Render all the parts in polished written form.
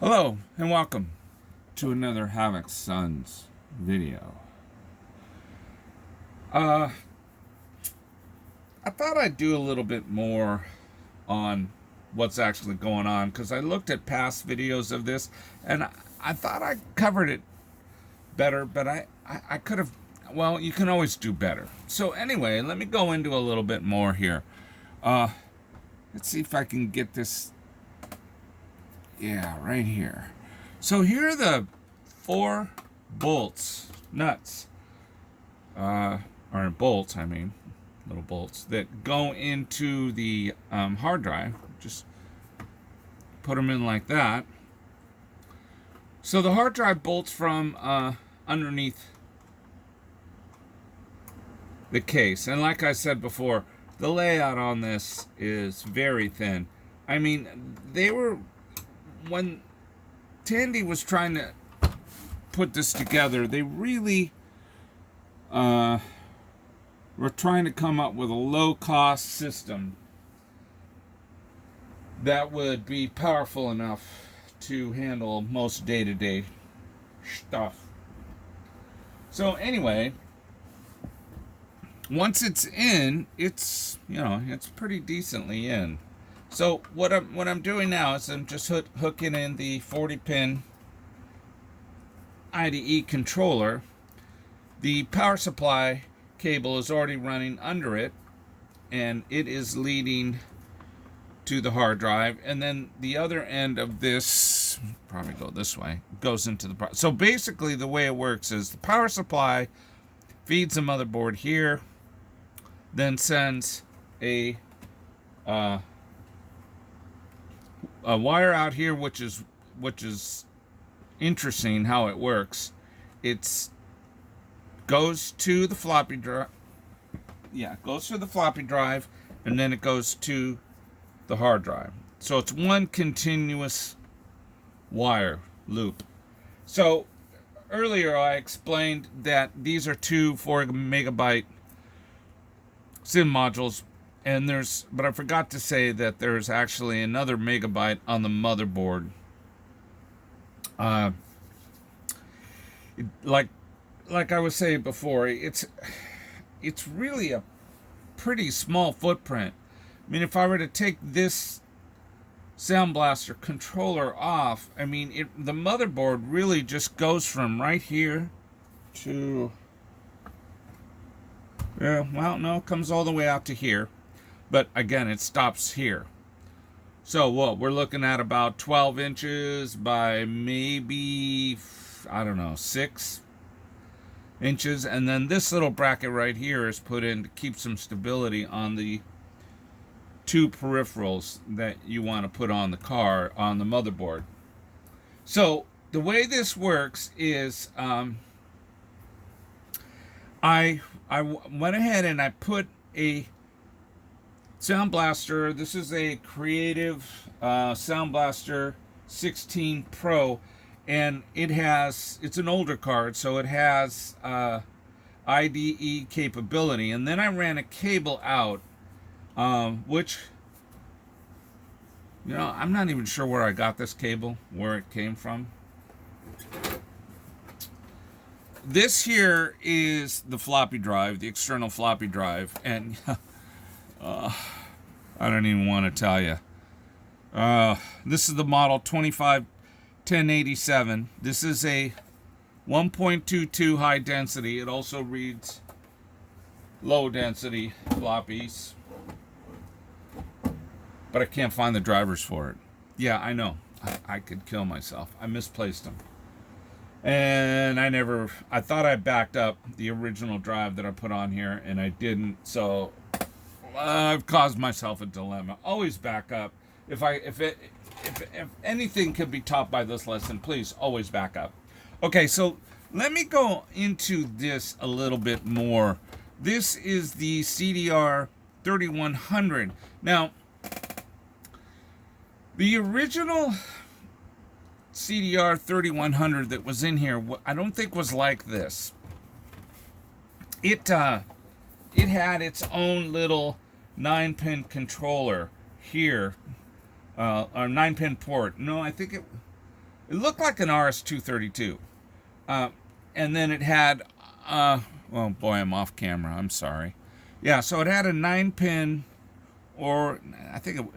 Hello and welcome to another Havoc Sons video. I thought I'd do a little bit more on what's actually going on because I looked at past videos of this and I thought I covered it better, but I could have, well, you can always do better. So anyway, let me go into a little bit more here. Let's see if I can get this, yeah, right here. So here are the 4 nuts, or bolts, I mean, little bolts that go into the hard drive. Just put them in like that. So the hard drive bolts from underneath the case. And like I said before, the layout on this is very thin. I mean, when Tandy was trying to put this together, they really were trying to come up with a low-cost system that would be powerful enough to handle most day-to-day stuff. So anyway, once it's in, it's pretty decently in. So what I'm doing now is I'm just hooking in the 40-pin IDE controller. The power supply cable is already running under it, and it is leading to the hard drive. And then the other end of this, probably go this way, goes into the... So basically the way it works is the power supply feeds the motherboard here, then sends a wire out here, which is interesting how it works. It goes to the floppy drive. Yeah, it goes to the floppy drive, and then it goes to the hard drive. So it's one continuous wire loop. So earlier I explained that these are 2 4 megabyte SIM modules, and but I forgot to say that there's actually another megabyte on the motherboard. Like I was saying before, it's really a pretty small footprint. I mean, if I were to take this Sound Blaster controller off, I mean, the motherboard really just goes from right here to, well, no, it comes all the way out to here. But again, it stops here. So what, we're looking at about 12 inches by maybe, I don't know, 6 inches. And then this little bracket right here is put in to keep some stability on the 2 peripherals that you want to put on the motherboard. So the way this works is I went ahead and I put a Sound Blaster. This is a Creative Sound Blaster 16 Pro, and it's an older card, so it has IDE capability. And then I ran a cable out, which, I'm not even sure where I got this cable, where it came from. This here is the floppy drive, the external floppy drive, and I don't even want to tell you. This is the model 251087. This is a 1.22 high density. It also reads low density floppies, but I can't find the drivers for it. Yeah, I know. I could kill myself. I misplaced them. And I thought I backed up the original drive that I put on here, and I didn't. So I've caused myself a dilemma. Always back up. If anything can be taught by this lesson, please always back up. Okay, so let me go into this a little bit more. This is the CDR 3100. Now, the original CDR 3100 that was in here, I don't think was like this. It had its own little 9-pin controller here, or 9-pin port. No, I think It looked like an RS-232. And then it had, well, boy, I'm off camera. I'm sorry. Yeah, so it had a 9-pin, or I think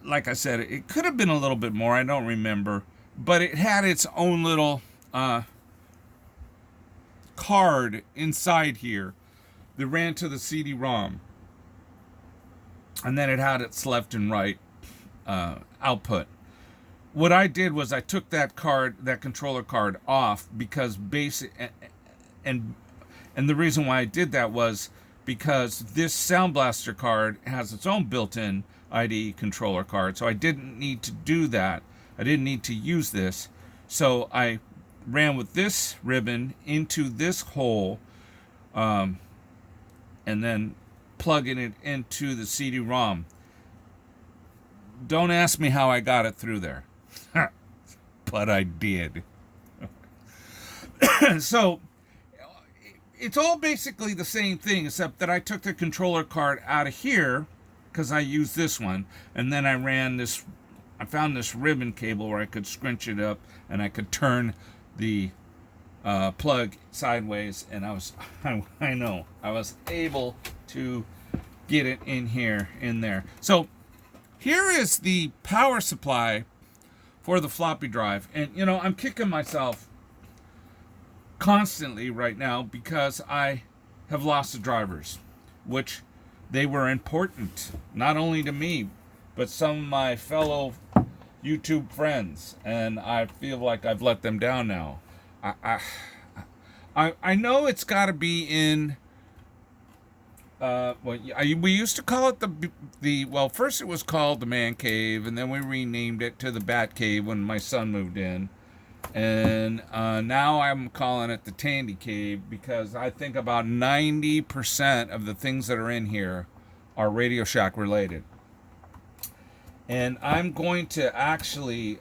like I said, it could have been a little bit more. I don't remember. But it had its own little card inside here that ran to the CD-ROM. And then it had its left and right output. What I did was I took that controller card off because and the reason why I did that was because this Sound Blaster card has its own built-in IDE controller card, so I didn't need to do that. I didn't need to use this, so I ran with this ribbon into this hole, and then plugging it into the CD-ROM. Don't ask me how I got it through there, but I did. So it's all basically the same thing, except that I took the controller card out of here because I used this one, and then I found this ribbon cable where I could scrunch it up and I could turn the plug sideways, and I was able to get it in there. So here is the power supply for the floppy drive, and I'm kicking myself constantly right now because I have lost the drivers, which they were important not only to me but some of my fellow YouTube friends, and I feel like I've let them down now. I know it's got to be in we used to call it well, first it was called the man cave, and then we renamed it to the bat cave when my son moved in. And now I'm calling it the Tandy Cave because I think about 90% of the things that are in here are Radio Shack related. And I'm going to actually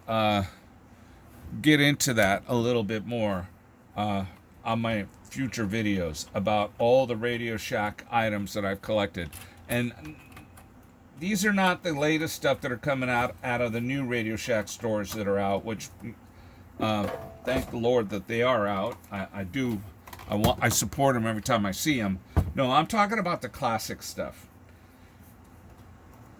get into that a little bit more on my future videos about all the Radio Shack items that I've collected. And these are not the latest stuff that are coming out of the new Radio Shack stores that are out, which thank the Lord that they are out. I support them every time I see them. No, I'm talking about the classic stuff.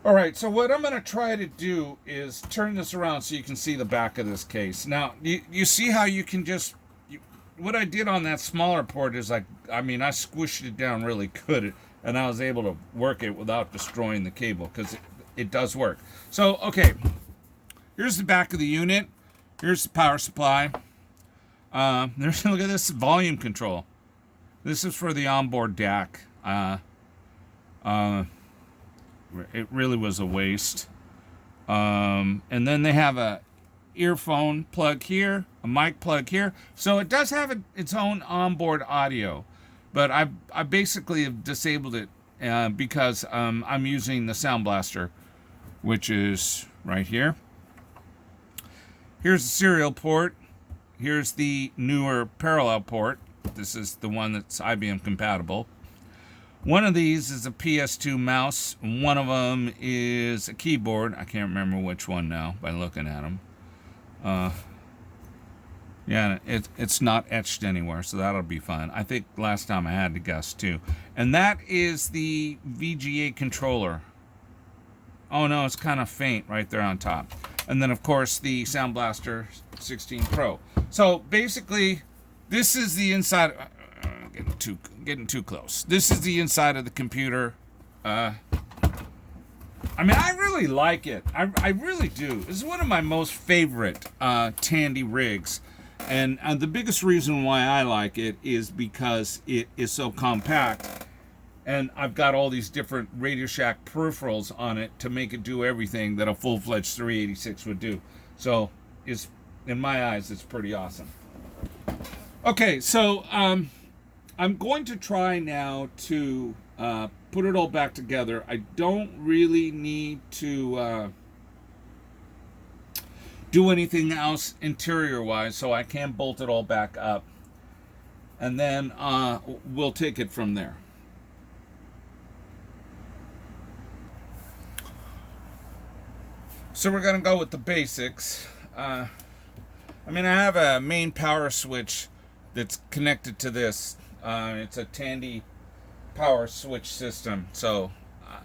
All right, so what I'm going to try to do is turn this around so you can see the back of this case. Now, you see how you can just... what I did on that smaller port is I squished it down really good, and I was able to work it without destroying the cable, because it does work. So, okay, here's the back of the unit. Here's the power supply. Look at this volume control. This is for the onboard DAC. It really was a waste. And then they have a earphone plug here, a mic plug here. So it does have its own onboard audio, but I basically have disabled it because I'm using the Sound Blaster, which is right here. Here's the serial port. Here's the newer parallel port. This is the one that's IBM compatible. One of these is a PS2 mouse. One of them is a keyboard. I can't remember which one now by looking at them. Yeah, it's not etched anywhere, so that'll be fun. I think last time I had to guess too. And that is the Vga Controller. Oh no, it's kind of faint right there on top. And then of course the Sound Blaster 16 Pro. So basically, this is the inside. Getting too close. This is the inside of the computer. I really like it. I really do. This is one of my most favorite Tandy rigs. And the biggest reason why I like it is because it is so compact. And I've got all these different Radio Shack peripherals on it to make it do everything that a full-fledged 386 would do. So, in my eyes, it's pretty awesome. Okay, so I'm going to try now to put it all back together. I don't really need to do anything else interior-wise, so I can bolt it all back up. And then we'll take it from there. So we're going to go with the basics. I mean, I have a main power switch that's connected to this. It's a Tandy power switch system. So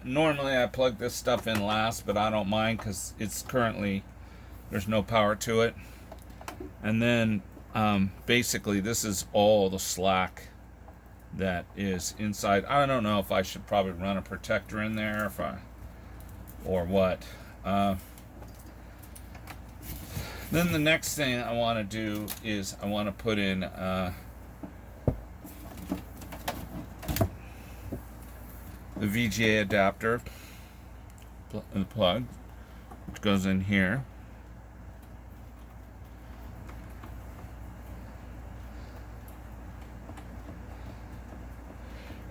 normally I plug this stuff in last, but I don't mind because it's currently, there's no power to it. And then basically this is all the slack that is inside. I don't know if I should probably run a protector in there or what. Then the next thing I want to do is I want to put in the Vga adapter, the plug, which goes in here.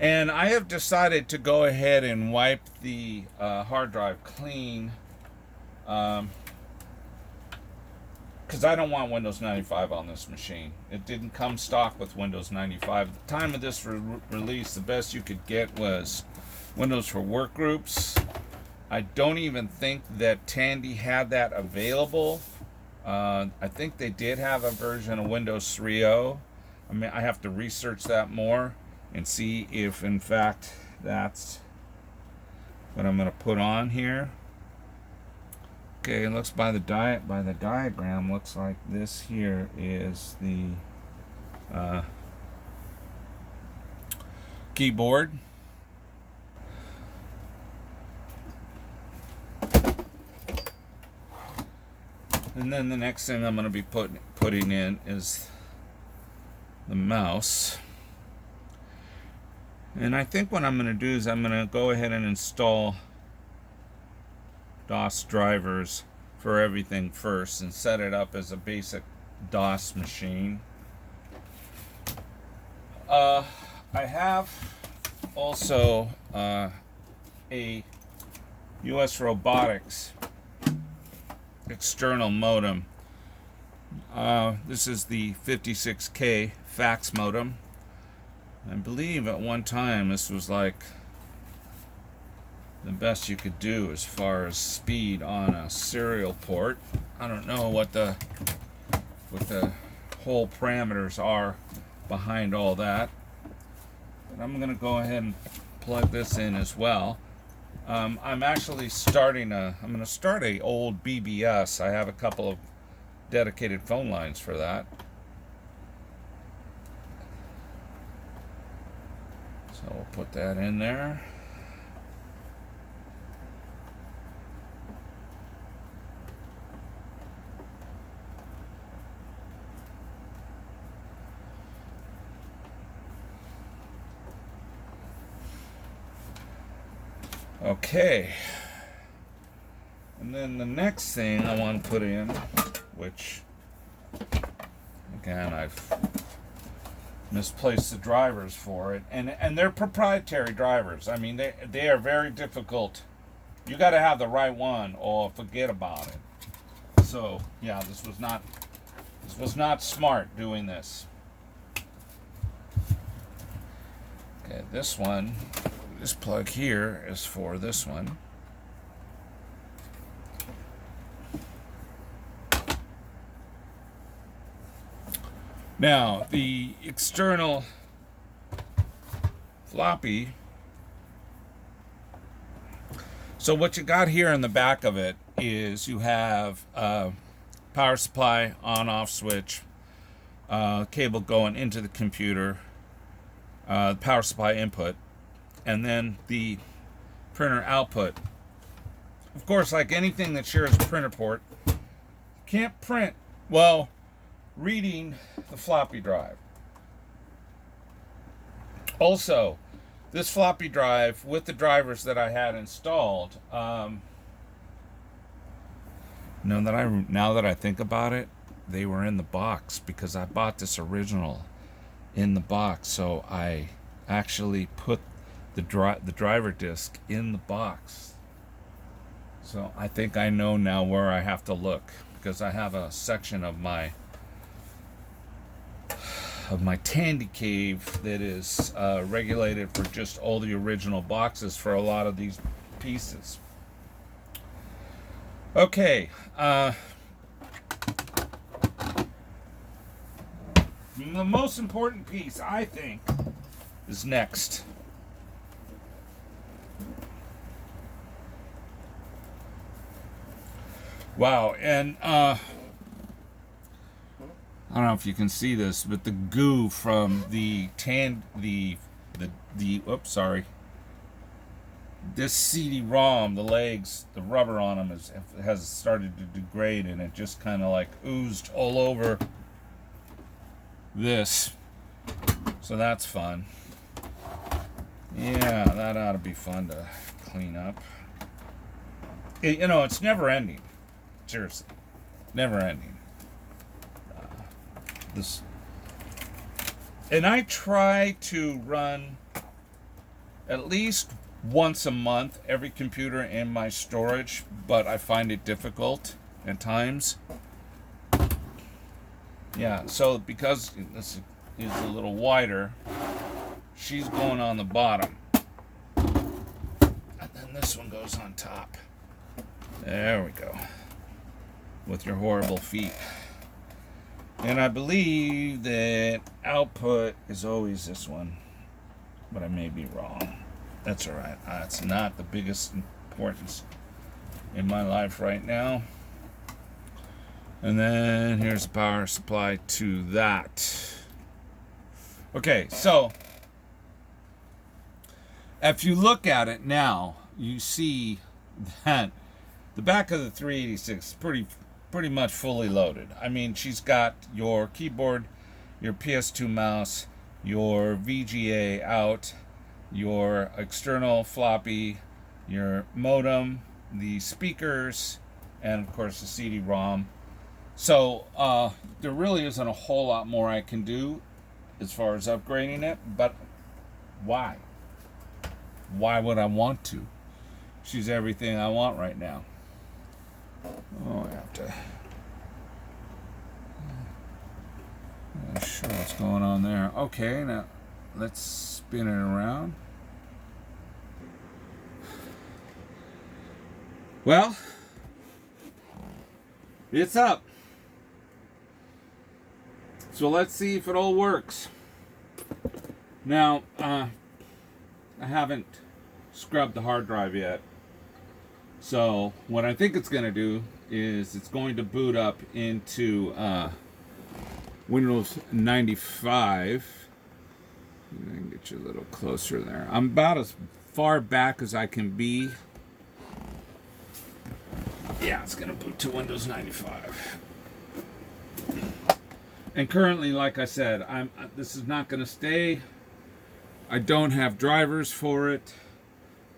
And I have decided to go ahead and wipe the hard drive clean because I don't want Windows 95 on this machine. It didn't come stock with Windows 95. At the time of this release, the best you could get was Windows for Workgroups. I don't even think that Tandy had that available. I think they did have a version of Windows 3.0. I mean, I have to research that more and see if in fact that's what I'm going to put on here. Okay, it looks by the diagram, looks like this here is the keyboard. And then the next thing I'm going to be putting in is the mouse. And I think what I'm going to do is I'm going to go ahead and install DOS drivers for everything first and set it up as a basic DOS machine. I have also a US Robotics external modem. This is the 56K fax modem. I believe at one time this was like the best you could do as far as speed on a serial port. I don't know what the whole parameters are behind all that, but I'm gonna go ahead and plug this in as well. I'm actually I'm gonna start a old BBS. I have a couple of dedicated phone lines for that. So we'll put that in there. Okay, and then the next thing I want to put in, which again I've misplaced the drivers for it, and they're proprietary drivers. I mean they are very difficult. You got to have the right one or forget about it. So yeah, this was not smart doing this. Okay, this plug here is for this one. Now, the external floppy. So what you got here in the back of it is you have power supply on-off switch, cable going into the computer, power supply input, and then the printer output. Of course, like anything that shares a printer port, can't print while reading the floppy drive. Also, this floppy drive with the drivers that I had installed, now that I think about it, they were in the box because I bought this original in the box. So I actually put the driver disc in the box. So I think I know now where I have to look, because I have a section of my Tandy cave that is regulated for just all the original boxes for a lot of these pieces. Okay, The most important piece, I think, is next. Wow, and I don't know if you can see this, but the goo from the oops, sorry. This CD-ROM, the legs, the rubber on them has started to degrade, and it just kind of like oozed all over this. So that's fun. Yeah, that ought to be fun to clean up. It's never ending. Seriously, never ending. And I try to run at least once a month every computer in my storage, but I find it difficult at times. Yeah, so because this is a little wider, she's going on the bottom, and then this one goes on top. There we go. With your horrible feet. And I believe that output is always this one, but I may be wrong. That's all right. It's not the biggest importance in my life right now. And then here's the power supply to that. Okay, so if you look at it now, you see that the back of the 386 is pretty much fully loaded. I mean, she's got your keyboard, your PS2 mouse, your VGA out, your external floppy, your modem, the speakers, and of course the CD-ROM. So there really isn't a whole lot more I can do as far as upgrading it, but why? Why would I want to? She's everything I want right now. Oh, I have to. Not sure what's going on there. Okay, now let's spin it around. Well, it's up. So let's see if it all works. Now, I haven't scrubbed the hard drive yet. So what I think it's going to do is it's going to boot up into Windows 95. I can get you a little closer there. I'm about as far back as I can be. Yeah, it's going to boot to Windows 95. And currently, like I said, this is not going to stay. I don't have drivers for it.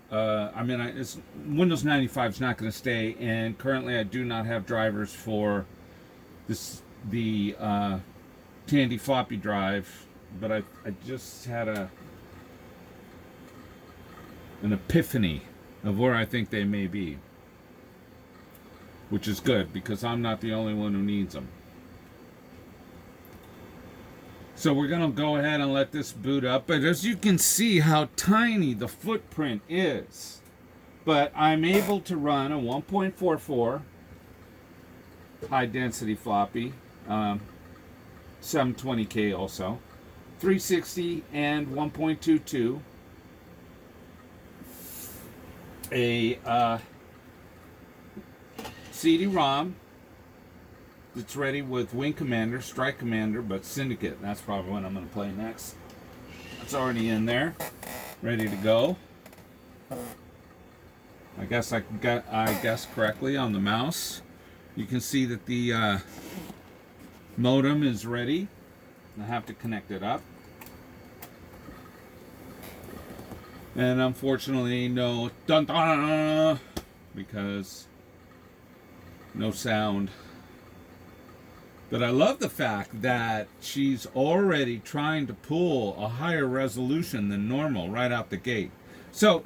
Windows 95 is not going to stay, and currently I do not have drivers for the Tandy floppy drive, but I just had an epiphany of where I think they may be, which is good because I'm not the only one who needs them. So we're going to go ahead and let this boot up. But as you can see how tiny the footprint is. But I'm able to run a 1.44 high density floppy. 720K also. 360 and 1.22. A CD-ROM. It's ready with Wing Commander, Strike Commander, but Syndicate. That's probably what I'm going to play next. It's already in there, ready to go. I guess I guessed correctly on the mouse. You can see that the modem is ready. I have to connect it up. And unfortunately, no dun-dun, because no sound. But I love the fact that she's already trying to pull a higher resolution than normal right out the gate. So,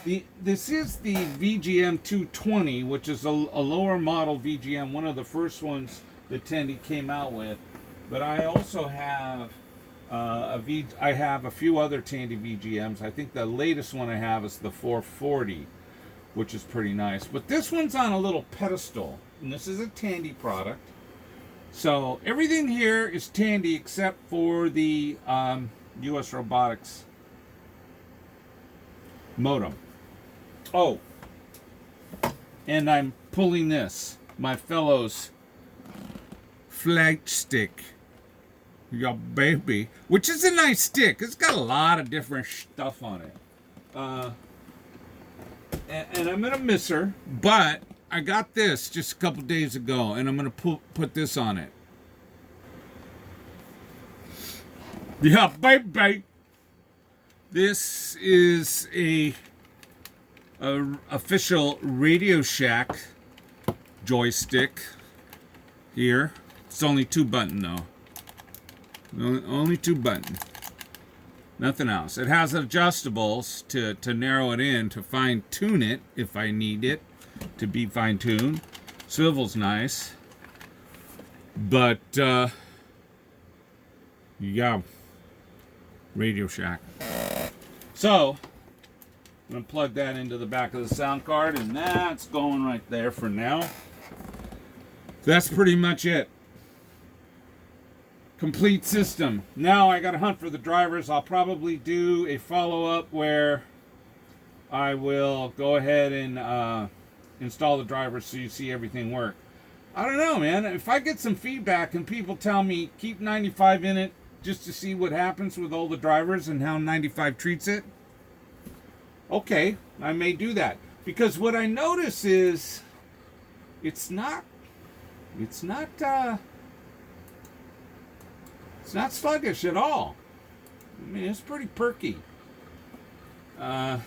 this is the VGM 220, which is a lower model VGM, one of the first ones that Tandy came out with. But I also have I have a few other Tandy VGMs. I think the latest one I have is the 440, which is pretty nice. But this one's on a little pedestal, and this is a Tandy product. So everything here is Tandy except for the US Robotics modem. Oh, and I'm pulling this, my fellow's flight stick. Your baby, which is a nice stick. It's got a lot of different stuff on it. And I'm gonna miss her, but I got this just a couple days ago, and I'm gonna put this on it. Yeah, baby. This is a official Radio Shack joystick here. It's only 2-button though. Only 2-button. Nothing else. It has adjustables to narrow it in, to fine tune it if I need it to be fine tuned. Swivel's nice. But yeah. Radio Shack. So I'm gonna plug that into the back of the sound card, and that's going right there for now. That's pretty much it. Complete system. Now I gotta hunt for the drivers. I'll probably do a follow-up where I will go ahead and install the drivers so you see everything work. I don't know, man. If I get some feedback and people tell me keep 95 in it just to see what happens with all the drivers and how 95 treats it, okay, I may do that. Because what I notice is it's not sluggish at all. I mean, it's pretty perky. Well,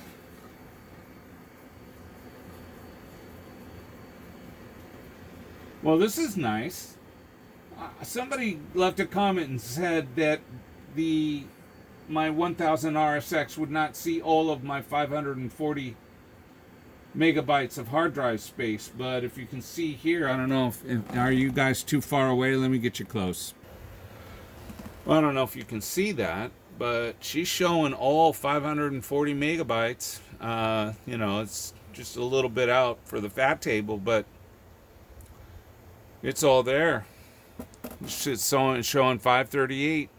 this is nice. Somebody left a comment and said that my 1000 RSX would not see all of my 540 megabytes of hard drive space. But if you can see here, I don't know if are you guys too far away? Let me get you close. Well, I don't know if you can see that, but she's showing all 540 megabytes. You know, it's just a little bit out for the fat table, but it's all there. It's showing 538,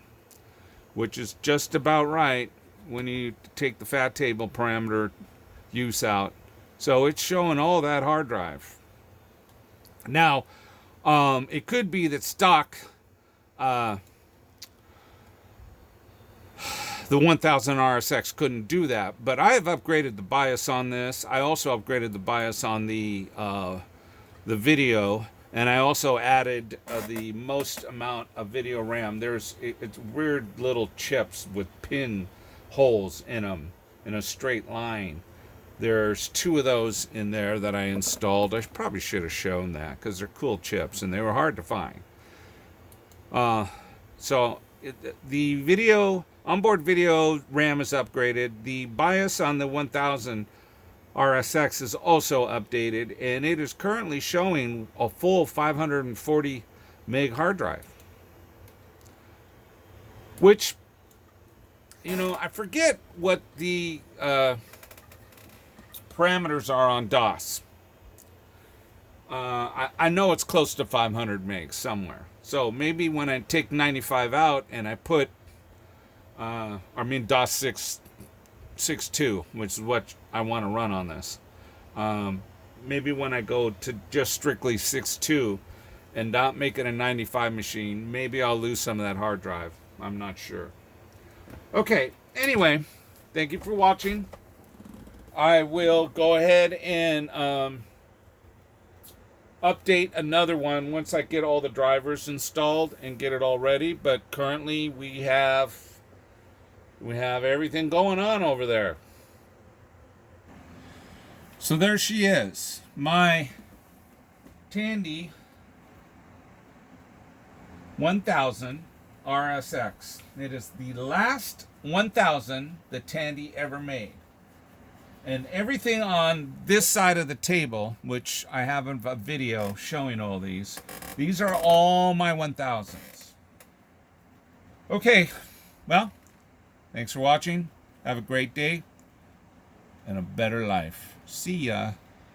which is just about right when you take the fat table parameter use out. So it's showing all that hard drive. Now, it could be that stock, the 1000 RSX couldn't do that, but I have upgraded the BIOS on this. I also upgraded the BIOS on the video, and I also added the most amount of video RAM. It's weird little chips with pin holes in them in a straight line. There's 2 of those in there that I installed. I probably should have shown that because they're cool chips and they were hard to find. The onboard video RAM is upgraded. The BIOS on the 1000 RSX is also updated, and it is currently showing a full 540 meg hard drive. Which, you know, I forget what the parameters are on DOS. I know it's close to 500 megs somewhere. So maybe when I take 95 out and I put, DOS 6.2, which is what I want to run on this. Maybe when I go to just strictly 6.2 and not make it a 95 machine, maybe I'll lose some of that hard drive. I'm not sure. Okay, anyway, thank you for watching. I will go ahead and update another one once I get all the drivers installed and get it all ready. But currently we have everything going on over there. So there she is, my Tandy 1000 RSX. It is the last 1000 that Tandy ever made. And everything on this side of the table, which I have a video showing all these are all my 1000s. Okay, well, thanks for watching. Have a great day and a better life. See ya.